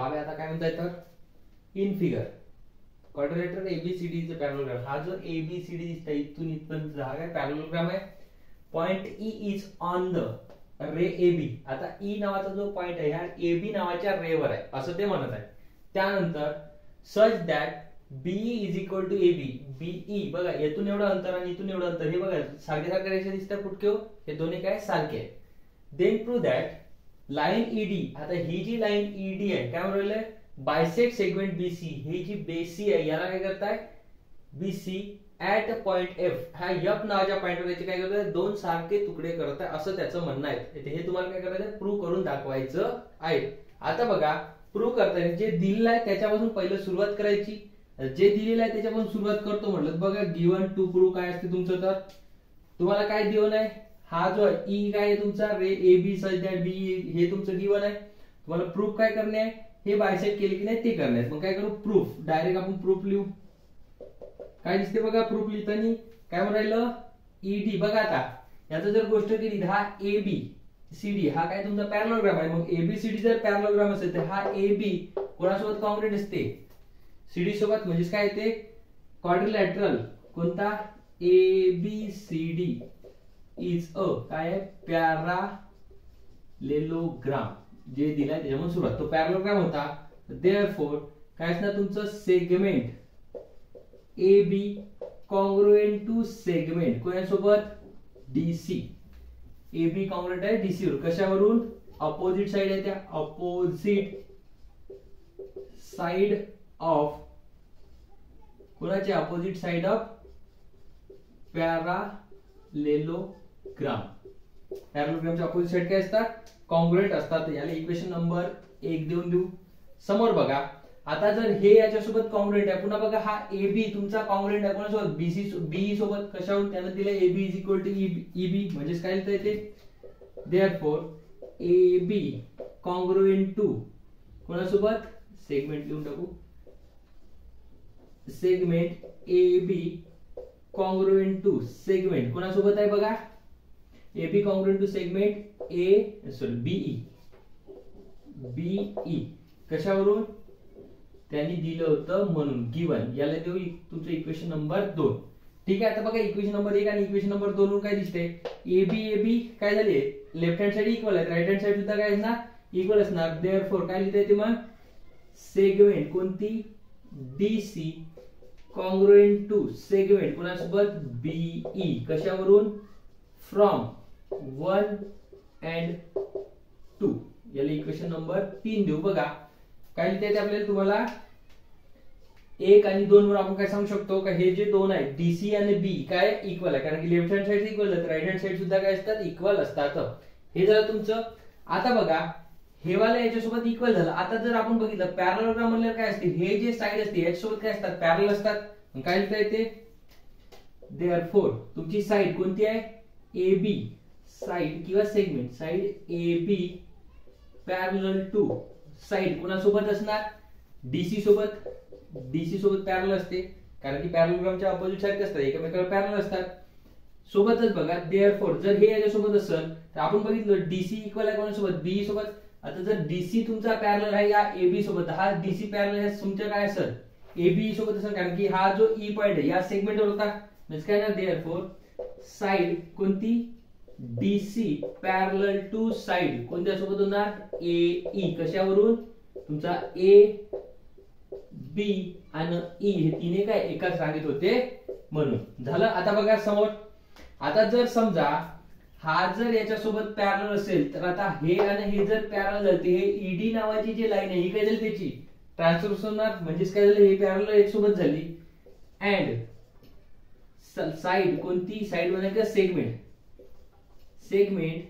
पाहूया आता काय म्हणताय तर in figure quadrilateral ABCD is a parallelogram. हा जो एबीसीडी दिसतोय इथून इथपर्यंत हा काय पॅरलोग्राम आहे. Point E is on the ray AB. आता ई नावाचा जो पॉइंट आहे ह्या एबी नावाच्या रेवर आहे असं ते म्हणत आहे. त्यानंतर such that BE is equal to AB. BE बघा येथून एवढं अंतर आणि इथून एवढं अंतर हे बघा सारखे सारखे रेषा दिसतात कुठके हो हे दोन्ही काय सारखे आहेत. Then prove that line ED. आता ही जी लाईन ईडी आहे काय म्हणले बायसेक्ट सेगमेंट बीसी. ही जी बेसी आहे याला काय करताय BC at a point F. हा एफ नावाच्या पॉइंटवर याचे काय करताय दोन सारखे तुकडे करताय असं त्याचं म्हणणं आहे. हे तुम्हाला काय करायचं प्रूव्ह करून दाखवायचं आहे. आता बघा प्रूव्ह करताना जे दिलेलं आहे त्याच्यापासून पहिलं सुरुवात करायची. जे दिलेलं आहे त्याच्यापासून सुरुवात करतो म्हटलं बघा गिवन टू प्रूव्ह काय असते तुमचं तर तुम्हाला काय गिवन आहे हा जो ई काय आहे तुमचा रे ए बी सच दॅट बी हे तुमचं गिवन आहे. तुम्हाला प्रूफ काय करणे आहे हे बायसेक्ट केले की नाही ते करणे आहे. मग काय करू प्रूफ डायरेक्ट आपण प्रूफ लिहू. काय दिसते बघा प्रूफ लिहिताना काय म्हणायला ईडी. बघा आता याचा जर गोष्ट केली हा ए बी सी डी हा काय तुमचा पॅरलोग्राम आहे. मग एबीसीडी जर पॅरलोग्राम असेल तर हा ए बी कोणासोबत कॉन्ग्रुएंट असते सीडी सोबत. म्हणजे काय येते क्वाड्रिलॅटरल कोणता A B C D is a काय पॅरालेलोग्राम. जे दिलाय त्याच्यामधून सुरुवात तो पॅरलोग्राम होता. देअरफॉर काय असणार तुमचं segment A B congruent to segment कोणासोबत डीसी. ए बी कॉन्ग्रुएंट आहे डीसी वर कशावरून अपोजिट साइड आहे त्या अपोजिट साइड ऑफ कोणाचे अपोजिट साइड ऑफ पॅरालेलोग्राम. पॅरलोग्रामच्या अपोजिट साइड काय असतात कॉन्ग्रुएंट असतात. याला इक्वेशन नंबर 1 देऊन देऊ. समोर बघा आता जर हे याच्यासोबत कॉन्ग्रुएंट आहे पुन्हा बघा हा ए बी तुमचा कॉन्ग्रुएंट आहे कोणासोबत बीसी बी सोबत कशावरून त्यानं दिलं A B is equal to EB. म्हणजे काय लिहिता येते therefore A B congruent to कोणासोबत सेगमेंट लिहून टाकू segment A B congruent to segment कोणासोबत आहे बघा A B congruent to segment A sorry BE. BE कशावरून त्यांनी दिलं होतं म्हणून गिवन. याला देऊ तुमचं इक्वेशन नंबर 2. ठीक आहे आता बघा इक्वेशन नंबर 1 आणि इक्वेशन नंबर 2 वरून काय दिसते ए बी काय झाले लेफ्ट हँड साइड इक्वल आहे राइट हँड साइड सुद्धा काय असणार इक्वल असणार. देअरफॉर काय लिहिता येते मग सेगमेंट कोणती डीसी कॉन्ग्रुएंट टू सेगमेंट कोणासोबत बीई कशावरून फ्रॉम 1 and 2. याला इक्वेशन नंबर 3 देऊ. बघा काय लिहिता येते आपल्याला तुम्हाला 1 आणि 2 वर आपण काय सांगू शकतो का हे जे दोन आहेत डीसी आणि बी काय इक्वल आहे कारण की लेफ्ट हँड साइड इक्वल आहे राइट हँड साइड सुद्धा काय असतात इक्वल असतात. हे झालं तुमचं. आता बघा हे वाला याच्यासोबत इक्वल झालं. आता जर आपण बघितलं पॅरलोग्राम म्हणल्यावर काय असते हे जे साइड असते याच्यासोबत काय असतात पॅरल असतात. काय लिहिता येते देअरफॉर तुमची साइड कोणती आहे ए बी साइड किंवा segment side A B parallel to side कोणासोबत असणार डीसी सोबत. डीसी सोबत पॅरल असते कारण की पॅरलोग्रामच्या अपोजिट साइड असतात एकमेकांना पॅरल असतात सोबतच. बघा देअरफॉर जर हे याच्यासोबत असेल तर आपण बघितलं डीसी इक्वल आहे कोणासोबत बी सोबत. आता जर डीसी तुमचा पॅरलल आहे या ए बी सोबत हा डीसी पॅरलल आहे तुमच्या काय असेल ए बी सोबत असेल कारण की हा जो ई पॉइंट आहे या सेगमेंटवर होता. म्हणजे काय ना देअरफॉर साइड कोणती डीसी पॅरलल टू साइड कोणत्या सोबत होणार ए ई कशावरून तुमचा ए बी आणि ई हे तिने काय एकाच रांगेत होते म्हणून झालं. आता बघा समोर आता जर समजा हा जर याच्यासोबत पॅरलल असेल तर आता हे आणि हे जर पॅरलल झाले हे ईडी नावाची जी लाईन आहे ही काय झाली त्याची ट्रान्सफर होणार. म्हणजेच काय झालं हे पॅरलल एक सोबत झाली अँड साइड कोणती साइड म्हणजे segment segment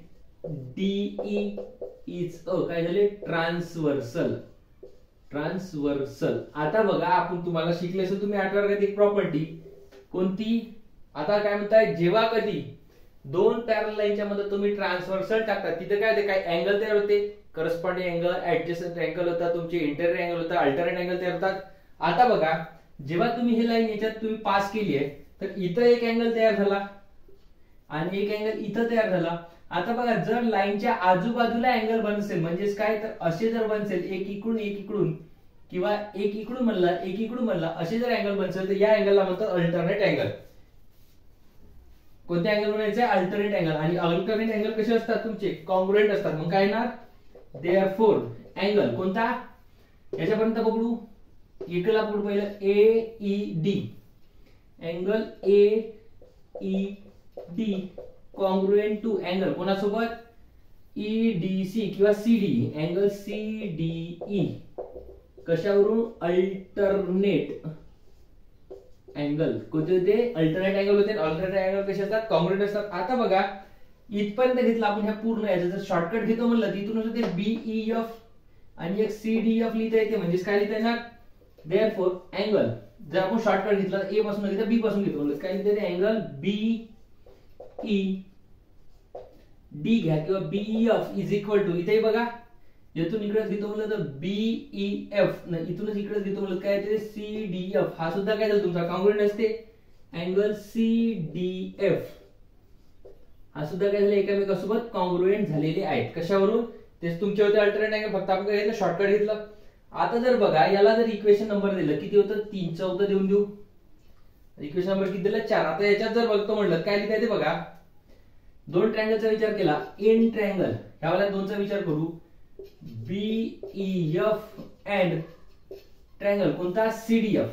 DE is a काय झाले ट्रान्सवर्सल ट्रान्सवर्सल. आता बघा आपण तुम्हाला शिकले असेल तुम्ही 8व्या वर्गात एक प्रॉपर्टी कोणती आता काय म्हणताय जेव्हा कधी दोन पॅरलल लाईनच्या मध्ये तुम्ही ट्रान्सवर्सल टाकता तिथे काय होते काय अँगल तयार होते करस्पॉन्डिंग अँगल ऍडजस्टंट अँगल होता तुमचे इंटेरियर अँगल होता अल्टरनेट अँगल तयार होतात. आता बघा जेव्हा तुम्ही ही लाईन याच्यात तुम्ही पास केली आहे तर इथं एक अँगल तयार झाला आणि एक अँगल इथं तयार झाला. आता बघा जर लाईनच्या आजूबाजूला अँगल बनसेल म्हणजेच काय तर असे जर बनसेल एक इकडून किंवा एक इकडून म्हणला असे जर अँगल बनसेल तर या अँगलला म्हणतात अल्टरनेट अँगल. कोणत्या अँगल बनायचे अल्टरनेट अँगल. आणि अल्टरनेट अँगल कसे असतात तुमचे कॉन्ग्रुएंट असतात. मग काय येणार देअरफॉर अँगल कोणता याच्यापर्यंत पकडू इकडला पुढे पहिलं AED angle AED congruent to angle कोणासोबत EDC किंवा CD अँगल CDE कशावरून अल्टरनेट अँगल कोणते होते अल्टरनेट अँगल होते. अल्टरनेट अँगल कसे असतात कॉन्ग्रुएंट असतात. आता बघा इथपर्यंत घेतलं आपण ह्या पूर्ण याचं जर शॉर्टकट घेतो म्हणलं तिथून असं ते BEF आणि एक CDF लिहिता येते म्हणजेच काय लिहिता येणार देअरफॉर अँगल जर आपण शॉर्टकट घेतला A पासून घेतला B पासून घेतो म्हणजे काय लिहिता येते अँगल BED घ्या किंवा BEF इज इक्वल टू इथे बघा यातून इकडेच घेतो म्हणलं तर BEF इथूनच इकडेच घेतो म्हणलं काय ते CDF हा सुद्धा काय झाला तुमचा कॉन्ग्रुएंट असते. अँगल CDF हा सुद्धा काय झाला एकामेकांसोबत कॉन्ग्रुएंट झालेले आहेत. कशावरून तेच तुमचे होते अल्टरनेट अँगल फक्त आपण काय घेतलं शॉर्टकट घेतलं. आता जर बघा याला जर इक्वेशन नंबर दिलं किती होतं 3 14 देऊन देऊ. इक्वेशन नंबर किती दिला 4. आता याच्यात जर बघतो म्हणलं काय लिहिता येते बघा दोन ट्रायंगलचा विचार केला इन ट्रायंगल ह्यावाल्या दोनचा विचार करू BEF अँड ट्रायंगल कोणता CDF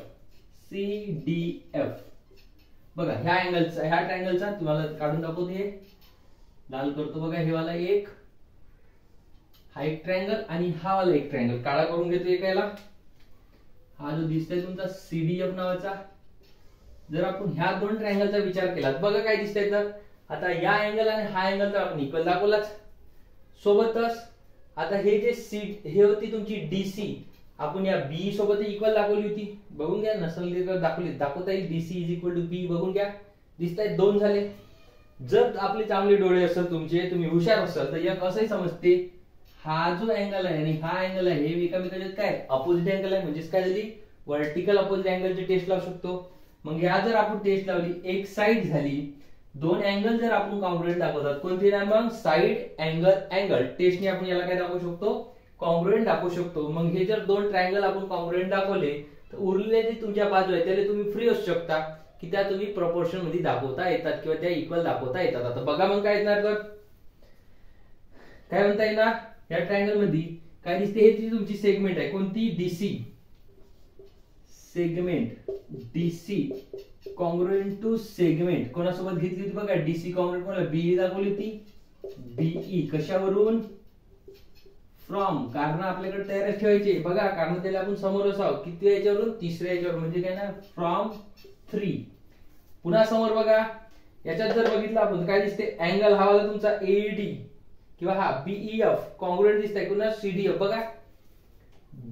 बघा ह्या अँगलचा ह्या ट्रायंगलचा तुम्हाला काढून दाखवतो हे लाल करतो बघा हे वाला एक हा एक ट्रायंगल आणि हा वाला एक ट्रायंगल काळा करून घेतो एकाला. हा जो दिसतोय तुमचा CDF नावाचा. जर आपण ह्या दोन ट्रायंगलचा विचार केला बघा काय दिसतंय तर आता या अँगल आणि हा अँगल तर आपण इक्वल दाखवलाच सोबतच. आता हे जे हे होती तुमची DC आपण या B सोबत इक्वल दाखवली होती बघून घ्या नसेल दाखवता येईल DC is equal to B बघून घ्या दिसतायत दोन झाले. जर आपले चांगले डोळे असेल तुमचे तुम्ही हुशार असाल तर एक असंही समजते हा जो अँगल आहे आणि हा अँगल आहे हे एकामेकांचे काय अपोजिट अँगल आहे म्हणजेच काय झाली वर्टिकल अपोजिट अँगलची टेस्ट लावू शकतो. मग या जर आपण टेस्ट लावली एक साइड झाली दोन अँगल जर आपण कॉन्ग्रुएंट दाखवतात कोणते ना मग साइड अँगल टेस्टने आपण याला काय दाखवू शकतो कॉन्ग्रुएंट दाखवू शकतो. मग हे जर दोन ट्रायंगल आपण कॉन्ग्रुएंट दाखवले तर उरलेले जे तुमच्या बाजू आहे त्याला तुम्ही फ्री असू शकता की त्या तुम्ही प्रपोर्शन मध्ये दाखवता येतात किंवा त्या इक्वल दाखवता येतात. आता बघा मग काय येणार तर काय म्हणता येणार या ट्रायंगल मध्ये काय दिसते हे तुमची सेगमेंट आहे कोणती DC segment DC congruent to segment कोणासोबत घेतली होती बघा DC कॉन्ग्रुएंट कोणाला BE दाखवली होती BE कशावरून फ्रॉम कारण आपल्याकडे तयारच ठेवायचे बघा कारण त्याला आपण समोरच आहोत किती याच्यावरून तिसऱ्या याच्यावर म्हणजे काय ना फ्रॉम 3. पुन्हा समोर बघा याच्यात जर बघितलं आपण काय दिसते अँगल हा वाला तुमचा AED किंवा हा BEF कॉन्ग्रुएंट दिसतंय पुन्हा CDF बघा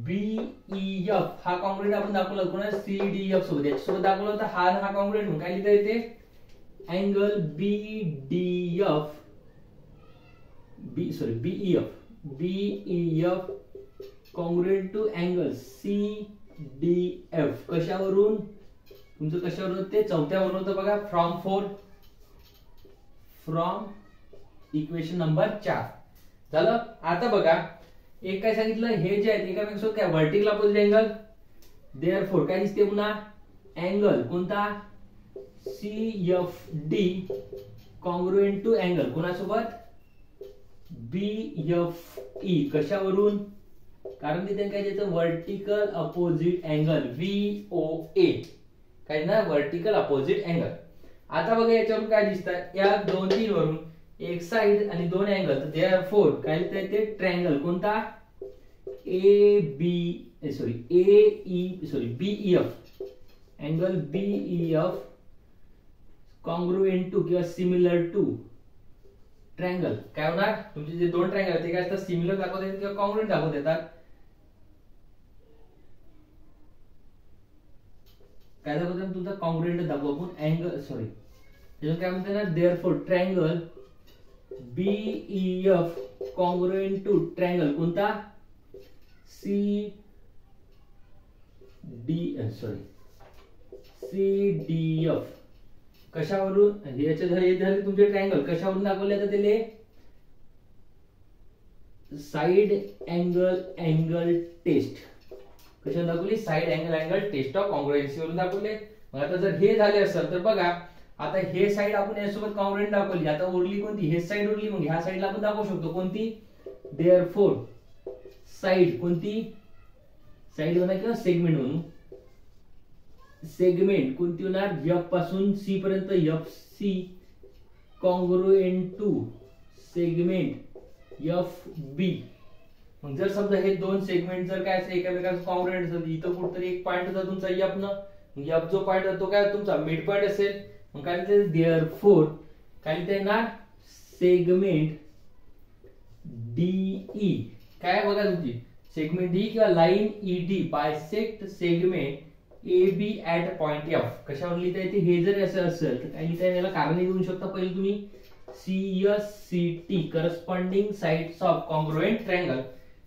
BEF हा कॉन्ग्रुएंट आपण दाखवला पुन्हा CDF सोबत याच्यासोबत दाखवला होता हा कॉन्ग्रुएंट म्हणून काय लिहिता येते angle BEF congruent to angle CDF कशावरून तुमचं कशावरून ते चौथ्यावरून होतं बघा फ्रॉम इक्वेशन नंबर 4 झालं. आता बघा एक काय सांगितलं हे जे आहेत एकामेकांसोबत काय व्हर्टिकल अपोजिट अँगल देअरफॉर काय दिसते पुन्हा अँगल कोणता CFD कॉन्ग्रुएंट टू अँगल कोणासोबत BFE कशावरून कारण तिथे काय त्याचं व्हर्टिकल अपोजिट अँगल VOA काय ना व्हर्टिकल अपोजिट अँगल. आता बघा याच्यावरून काय दिसतात या 2 3 वरून एक साइड आणि दोन अँगल तर देअरफॉर काय लिहिता येते ट्रायंगल कोणता BEF angle BEF congruent to किंवा सिमिलर टू ट्रायंगल काय होणार तुमचे जे दोन ट्रायंगल ते काय असतात सिमिलर दाखवत येतात किंवा कॉन्ग्रुएंट दाखवत येतात. काय दाखवतात तुमचा कॉन्ग्रुएंट दाखवू आपण अँगल त्याच्यात काय म्हणतात ना therefore triangle BEF congruent to triangle कोणता CDF कशावरून याचे झाले तुमचे ट्रायंगल कशावरून दाखवले तर त्याले साइड अँगल टेस्ट कशा दाखवली, साइड अँगल टेस्ट ऑफ कॉन्ग्रुएन्सी वरून दाखवले. मग आता जर हे झाले असेल तर बघा आता हे साइड आपण यासोबत कॉन्ग्रुएंट दाखवली, आता उरली कोणती, हे साइड उरली. मग ह्या साइडला आपण दाखवू शकतो कोणती, देअरफोर साइड कोणती, साइड म्हणा किंवा सेगमेंट म्हणू, सेगमेंट कोणती होणार, एफ पासून सी पर्यंत, F C congruent to segment F B. मग जर समजा हे दोन सेगमेंट जर काय असेल एकामेकांना कॉन्ग्रुएंट असेल, इथं कुठतरी एक पॉइंट होता तुमचा एफ न, एफ जो पॉइंट होतो काय तुमचा मिड पॉइंट असेल. मग काय लिहिते, देअरफोर काय लिहिते ना, सेगमेंट डीई काय बघा तुमची सेगमेंट डी किंवा line ED bisect segment A B at point F. कशावर लिहिता येते, हे जर असं असेल तर काय लिहिता येईल, याला कारण घेऊ शकता. पहिले तुम्ही CSCT corresponding sides of congruent triangle.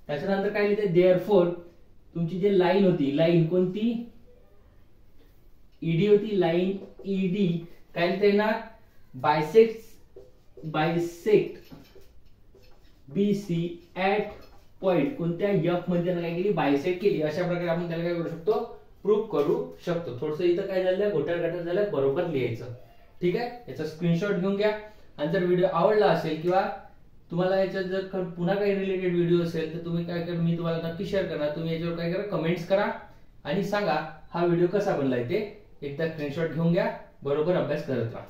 त्याच्यानंतर काय लिहिते, देअरफोर तुमची जे लाईन होती, लाईन कोणती ईडी होती, लाईन ईडी काय लिहिता येणार, बायसेक्ट बीसी ऍट पॉइंट कोणत्या एफ मध्ये काय केली, बायसेक्ट केली. अशा प्रकारे आपण त्याला काय करू शकतो, प्रूव्ह करू शकतो. थोडस इथं काय झालं, घोटाळ झालं, बरोबर लिहायचं. ठीक आहे, याचा स्क्रीनशॉट घेऊन घ्या. आणि जर व्हिडिओ आवडला असेल किंवा तुम्हाला याच्यात जर पुन्हा काही रिलेटेड व्हिडिओ असेल तर तुम्ही काय करा, मी तुम्हाला नक्की शेअर करणार. तुम्ही याच्यावर काय करा, कमेंट्स करा आणि सांगा हा व्हिडिओ कसा बनलाय ते. एकदा स्क्रीनशॉट घेऊन घ्या, बरोबर अभ्यास करत राहा.